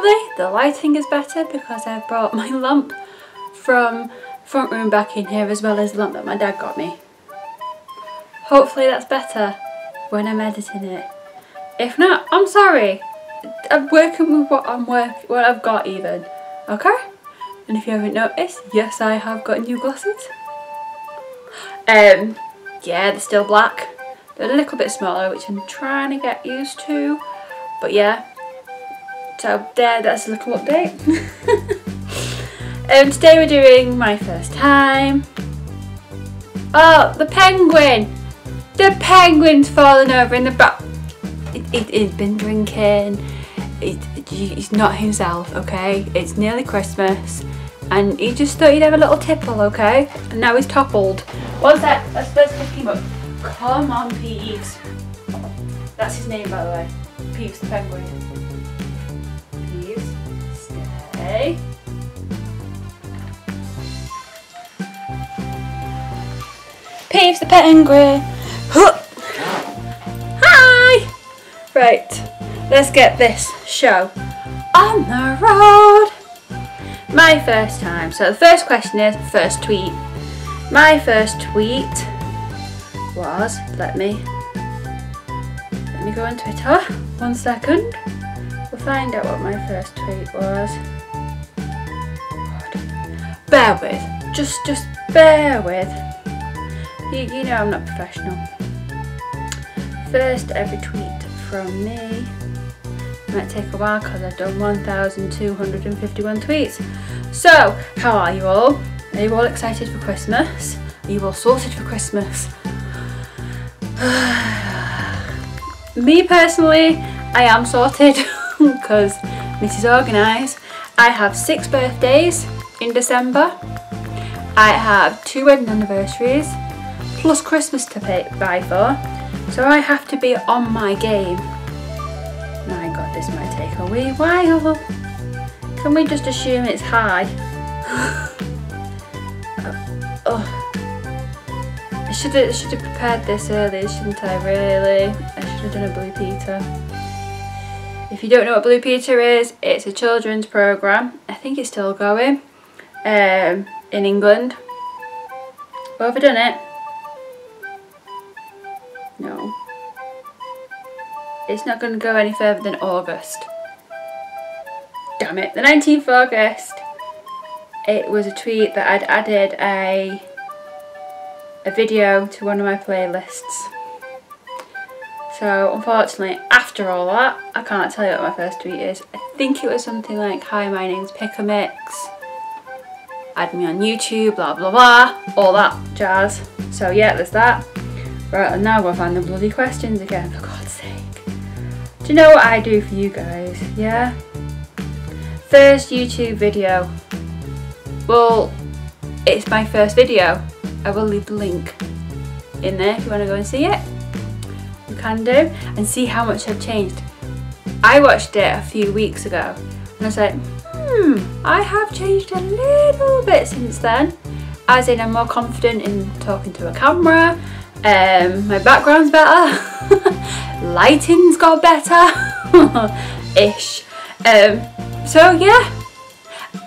Hopefully the lighting is better because I've brought my lamp from front room back in here, as well as the lamp that my dad got me. Hopefully that's better when I'm editing it. If not, I'm sorry. I'm working with what I've got even. Okay? And if you haven't noticed, yes, I have got new glasses. Yeah, they're still black. They're a little bit smaller, which I'm trying to get used to. But yeah. So there, that's a little update. Today we're doing my first time. Oh, the penguin! The penguin's fallen over in the back. He's been drinking. He's not himself, okay? It's nearly Christmas and he just thought he'd have a little tipple, okay? And now he's toppled. One sec, let's pick him up. Come on, Peeves. That's his name, by the way. Peeves the penguin. Peeves, stay. Peeves the penguin. Hi! Right, let's get this show on the road. My first time. So the first question is first tweet. My first tweet was, let me go on Twitter. 1 second. We'll find out what my first tweet was. Bear with. Just bear with. You know I'm not professional. First ever tweet from me. Might take a while because I've done 1,251 tweets. So, how are you all? Are you all excited for Christmas? Are you all sorted for Christmas? Me personally, I am sorted because Mrs. Organised. I have 6 birthdays in December. I have 2 wedding anniversaries plus Christmas to buy for. So I have to be on my game. My god, this might take a wee while. Can we just assume it's high? I should have prepared this earlier, shouldn't I, really? I should have done a Blue Peter. If you don't know what Blue Peter is, it's a children's programme. I think it's still going. In England. Well, have I done it? No. It's not going to go any further than August. Damn it. The 19th of August. It was a tweet that I'd added a video to one of my playlists. So unfortunately, after all that, I can't tell you what my first tweet is. I think it was something like, hi, my name's Pick-a-Mix. Add me on YouTube, blah blah blah. All that jazz. So yeah, there's that. Right, and now we'll find the bloody questions again, for God's sake. Do you know what I do for you guys? Yeah? First YouTube video. Well, it's my first video. I will leave the link in there if you want to go and see it. You can do. And see how much I've changed. I watched it a few weeks ago and I was like, I have changed a little bit since then. As in, I'm more confident in talking to a camera. My background's better. Lighting's got better. Ish. So yeah.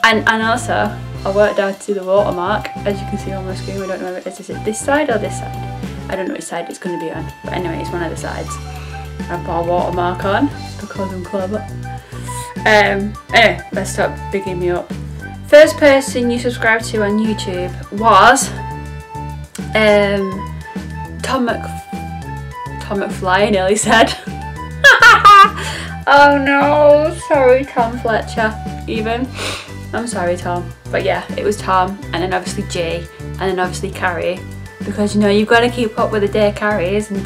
And also, I worked out to the watermark, as you can see on my screen. I don't know if is it this side or this side? I don't know which side it's going to be on, but anyway, it's one of the sides. I put a watermark on because I'm clever. Anyway, let's stop bigging me up. First person you subscribed to on YouTube was Tom McFly, I nearly said. Oh no, sorry Tom Fletcher, even. I'm sorry Tom, but yeah, it was Tom, and then obviously Jay, and then obviously Carrie, because you know you've got to keep up with the day Carries and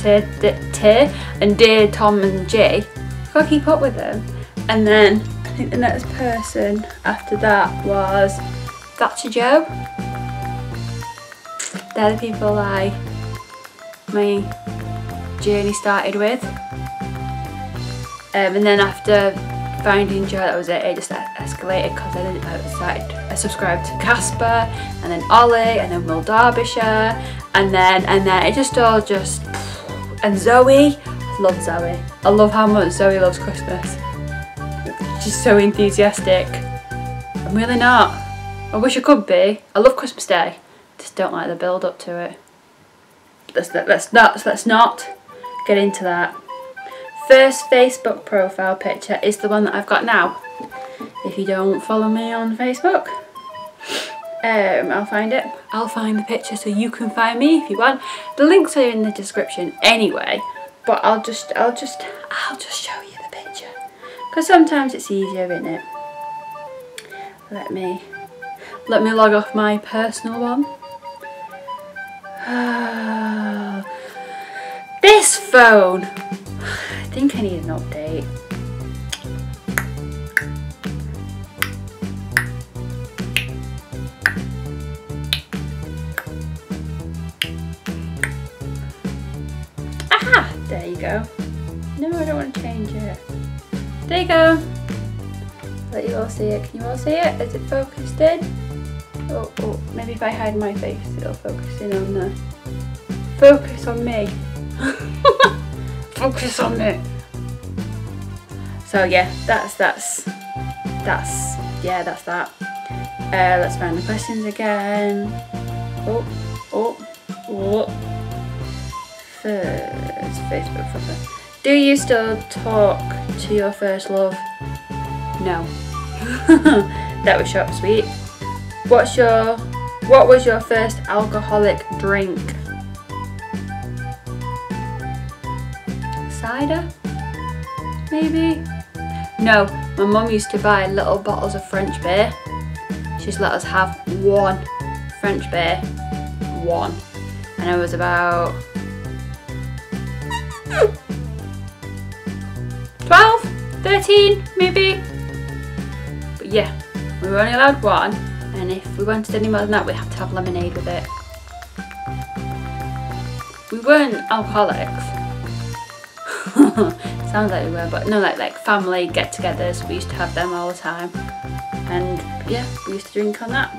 day Tom and Jay. You've got to keep up with them. And then I think the next person after that was Thatcher Joe. They're the people my journey started with. And then after finding Joe, that was it. It just escalated because I subscribed to Casper, and then Ollie, and then Will Derbyshire, and then it just all and Zoe. I love Zoe. I love how much Zoe loves Christmas. just so enthusiastic. I'm really not. I wish I could be. I love Christmas Day. Just don't like the build up to it. Let's not get into that. First Facebook profile picture is the one that I've got now. If you don't follow me on Facebook, I'll find it. I'll find the picture so you can find me if you want. The links are in the description anyway, but I'll just show you the picture because sometimes it's easier, isn't it? Let me log off my personal one. This phone, I think I need an update. Aha! There you go. No, I don't want to change it. There you go. Let you all see it. Can you all see it? Is it focused in? Oh, maybe if I hide my face, it'll focus in on the... Focus on me. Focus on me. So yeah, that's that. Let's find the questions again. First Facebook profile. Do you still talk to your first love? No. That was short and sweet. What was your first alcoholic drink? Cider? Maybe? No, my mum used to buy little bottles of French beer. She just let us have one French beer. One. And I was about 12, 13 maybe. But yeah, we were only allowed one, and if we wanted any more than that, we'd have to have lemonade with it. We weren't alcoholics. Sounds like we were, but no, like family get-togethers, we used to have them all the time. And yeah, we used to drink on that.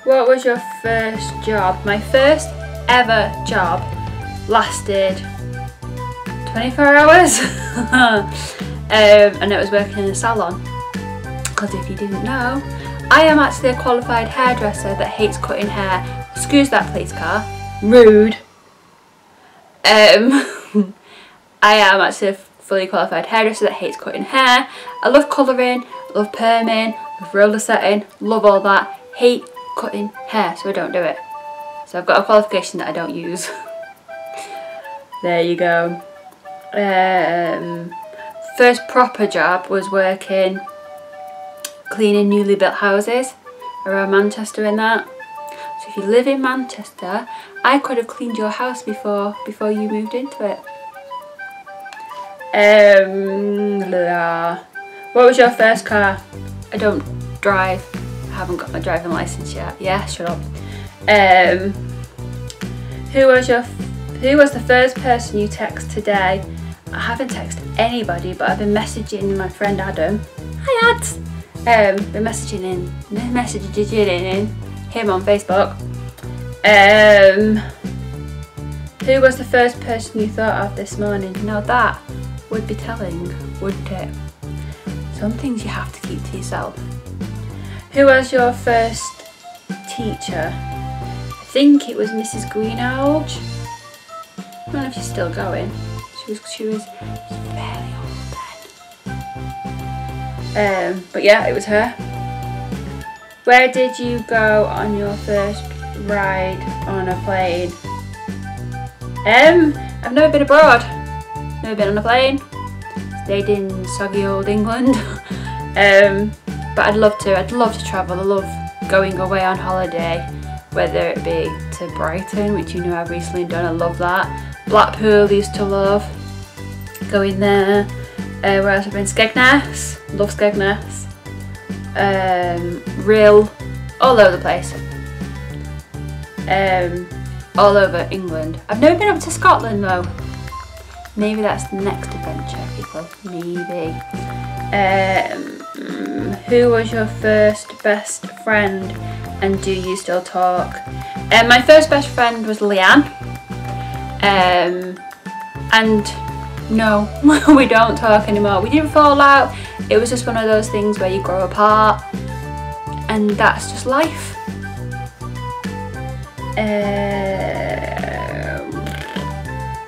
What was your first job? My first ever job lasted 24 hours. And it was working in a salon. Because if you didn't know, I am actually a qualified hairdresser that hates cutting hair. Excuse that police car. Rude. I am actually a fully qualified hairdresser that hates cutting hair. I love colouring, love perming, love roller setting, love all that. Hate cutting hair, so I don't do it. So I've got a qualification that I don't use. There you go. First proper job was working cleaning newly built houses around Manchester and that. So if you live in Manchester, I could have cleaned your house before you moved into it. What was your first car? I don't drive. I haven't got my driving license yet. Yeah, shut up. Who was the first person you text today? I haven't texted anybody, but I've been messaging my friend Adam. Hi Ads. Been messaging him on Facebook. Who was the first person you thought of this morning? Now that would be telling, wouldn't it? Some things you have to keep to yourself. Who was your first teacher? I think it was Mrs. Greenhalgh. I don't know if she's still going. She was fairly old then. But yeah, it was her. Where did you go on your first ride on a plane? I've never been abroad. Never been on a plane. Stayed in soggy old England. But I'd love to travel. I love going away on holiday, whether it be to Brighton, which you know I've recently done. I love that. Blackpool used to love going there. Where else have I been? Skegness. Love Skegness. Rhyl. All over the place. All over England. I've never been up to Scotland though. Maybe that's the next adventure, people. Maybe. Who was your first best friend and do you still talk? My first best friend was Leanne. And No, we don't talk anymore. We didn't fall out. It was just one of those things where you grow apart, and that's just life.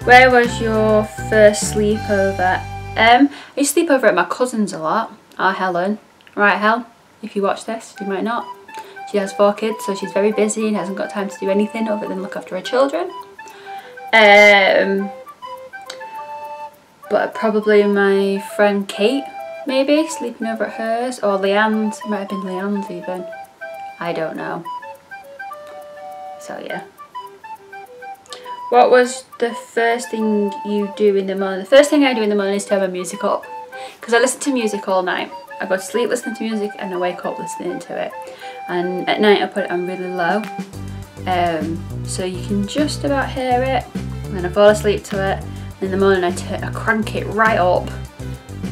Where was your first sleepover? I used to sleep over at my cousin's a lot. Helen. Right, Hel? If you watch this, you might not. She has 4 kids, so she's very busy and hasn't got time to do anything other than look after her children. But probably my friend Kate, maybe, sleeping over at hers. Or Leanne's. It might have been Leanne's even. I don't know. So yeah. What was the first thing you do in the morning? The first thing I do in the morning is turn my music up. Because I listen to music all night. I go to sleep listening to music and I wake up listening to it. And at night I put it on really low. So you can just about hear it. And then I fall asleep to it. In the morning I crank it right up.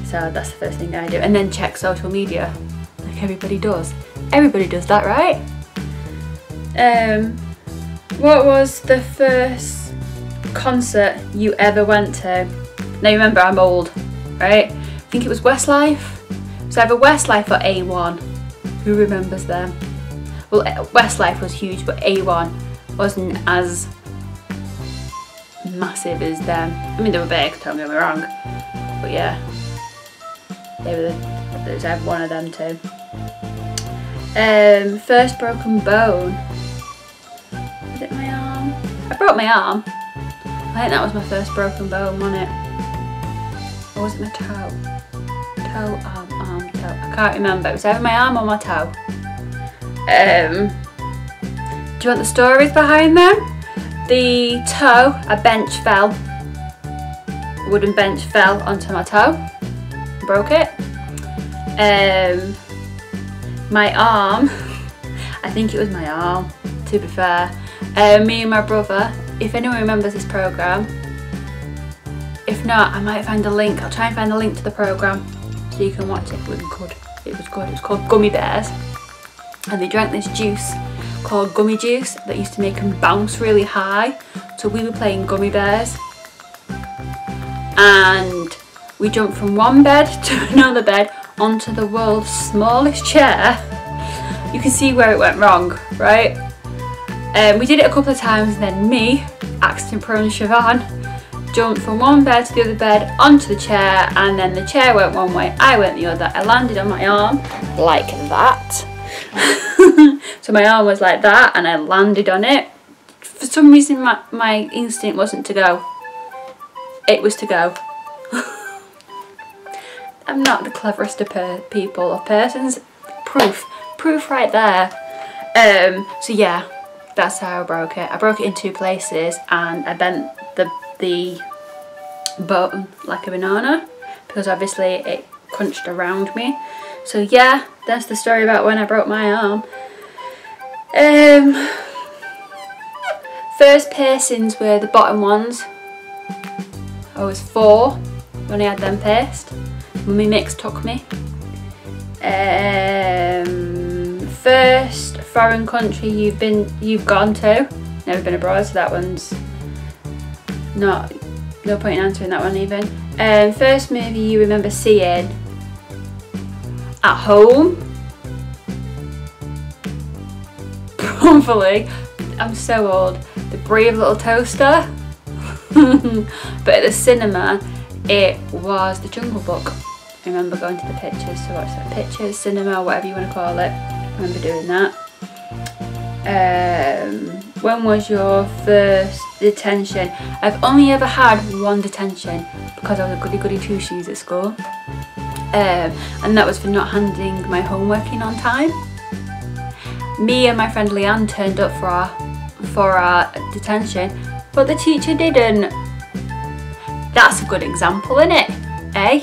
So that's the first thing I do. And then check social media. Like everybody does. Everybody does that, right? What was the first concert you ever went to? Now remember, I'm old, right? I think it was Westlife. It was either Westlife or A1. Who remembers them? Well, Westlife was huge, but A1 wasn't as massive as them. I mean, they were big, don't get me wrong. But yeah, there was either one of them too. First broken bone. Was it my arm? I broke my arm. I think that was my first broken bone, wasn't it? Or was it my toe? Toe, arm, toe. I can't remember. It was either my arm or my toe. Do you want the stories behind them? The toe, a bench fell. A wooden bench fell onto my toe. Broke it. My arm. I think it was my arm, to be fair. Me and my brother, if anyone remembers this programme, if not, I might find a link. I'll try and find a link to the programme so you can watch it. It was good. It was good. It was called Gummy Bears. And they drank this juice called Gummy Juice that used to make them bounce really high. So we were playing Gummy Bears. And we jumped from one bed to another bed onto the world's smallest chair. You can see where it went wrong, right? We did it a couple of times, and then me, accident prone Siobhan, jumped from one bed to the other bed onto the chair, and then the chair went one way, I went the other. I landed on my arm like that. So my arm was like that, and I landed on it. For some reason my instinct wasn't to go. It was to go. I'm not the cleverest of people or persons. Proof right there. So yeah, that's how I broke it. I broke it in 2 places, and I bent the bone like a banana because obviously it crunched around me. So yeah, that's the story about when I broke my arm. First piercings were the bottom ones. I was 4 when I had them pierced. Mummy Mix took me. First foreign country you've gone to. Never been abroad, so that one's no point in answering that one even. First movie you remember seeing at home? Probably, I'm so old, The Brave Little Toaster. But at the cinema it was The Jungle Book. I remember going to the pictures to watch that. Pictures, cinema, whatever you want to call it. I remember doing that. When was your first detention? I've only ever had one detention because I was a goody two shoes at school. And that was for not handing my homework in on time. Me and my friend Leanne turned up for our detention, but the teacher didn't. That's a good example, isn't it? Eh?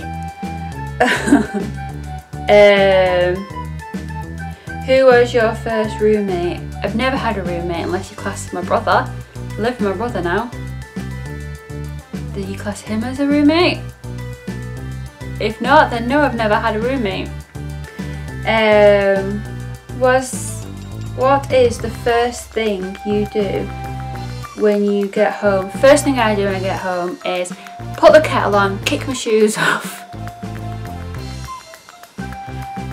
Who was your first roommate? I've never had a roommate unless you class my brother. I live with my brother now. Do you class him as a roommate? If not, then no, I've never had a roommate. What is the first thing you do when you get home, first thing I do when I get home is put the kettle on, kick my shoes off,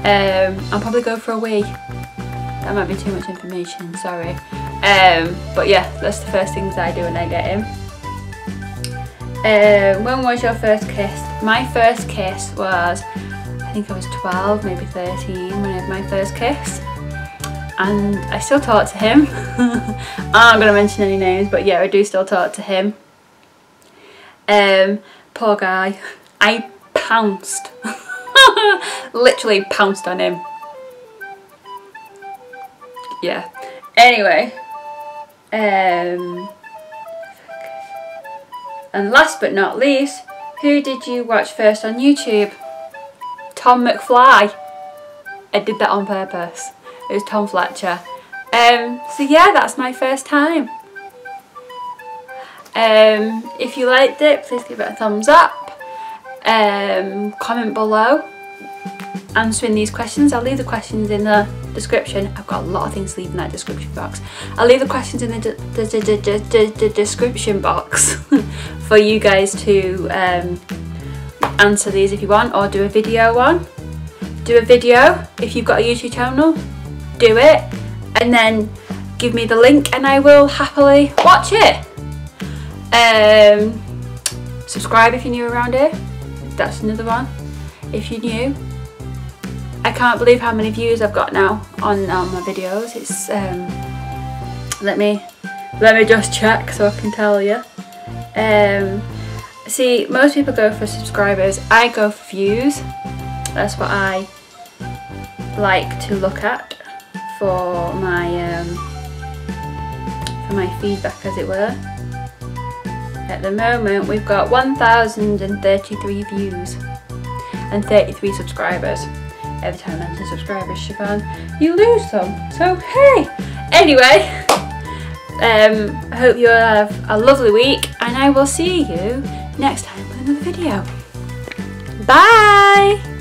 and probably go for a wee. That might be too much information, sorry. But yeah, that's the first things I do when I get in. When was your first kiss? My first kiss was, I think I was 12, maybe 13 when I had my first kiss. And I still talk to him. I'm not going to mention any names, but yeah, I do still talk to him. Poor guy. I pounced. Literally pounced on him. Yeah. Anyway. And last but not least, who did you watch first on YouTube? Tom McFly. I did that on purpose. It was Tom Fletcher. So yeah, that's my first time. If you liked it, please give it a thumbs up. Comment below answering these questions. I'll leave the questions in the description. I've got a lot of things to leave in that description box. I'll leave the questions in the description box for you guys to answer these if you want, or do a video on. Do a video if you've got a YouTube channel. Do it, and then give me the link and I will happily watch it. Subscribe if you're new around here. That's another one if you're new. I can't believe how many views I've got now on my videos. It's let me just check so I can tell you. See, most people go for subscribers. I go for views. That's what I like to look at for my feedback, as it were. At the moment we've got 1,033 views and 33 subscribers. Every time I mention subscribers, Siobhan, you lose some. So hey! Anyway, I hope you all have a lovely week, and I will see you next time with another video. Bye!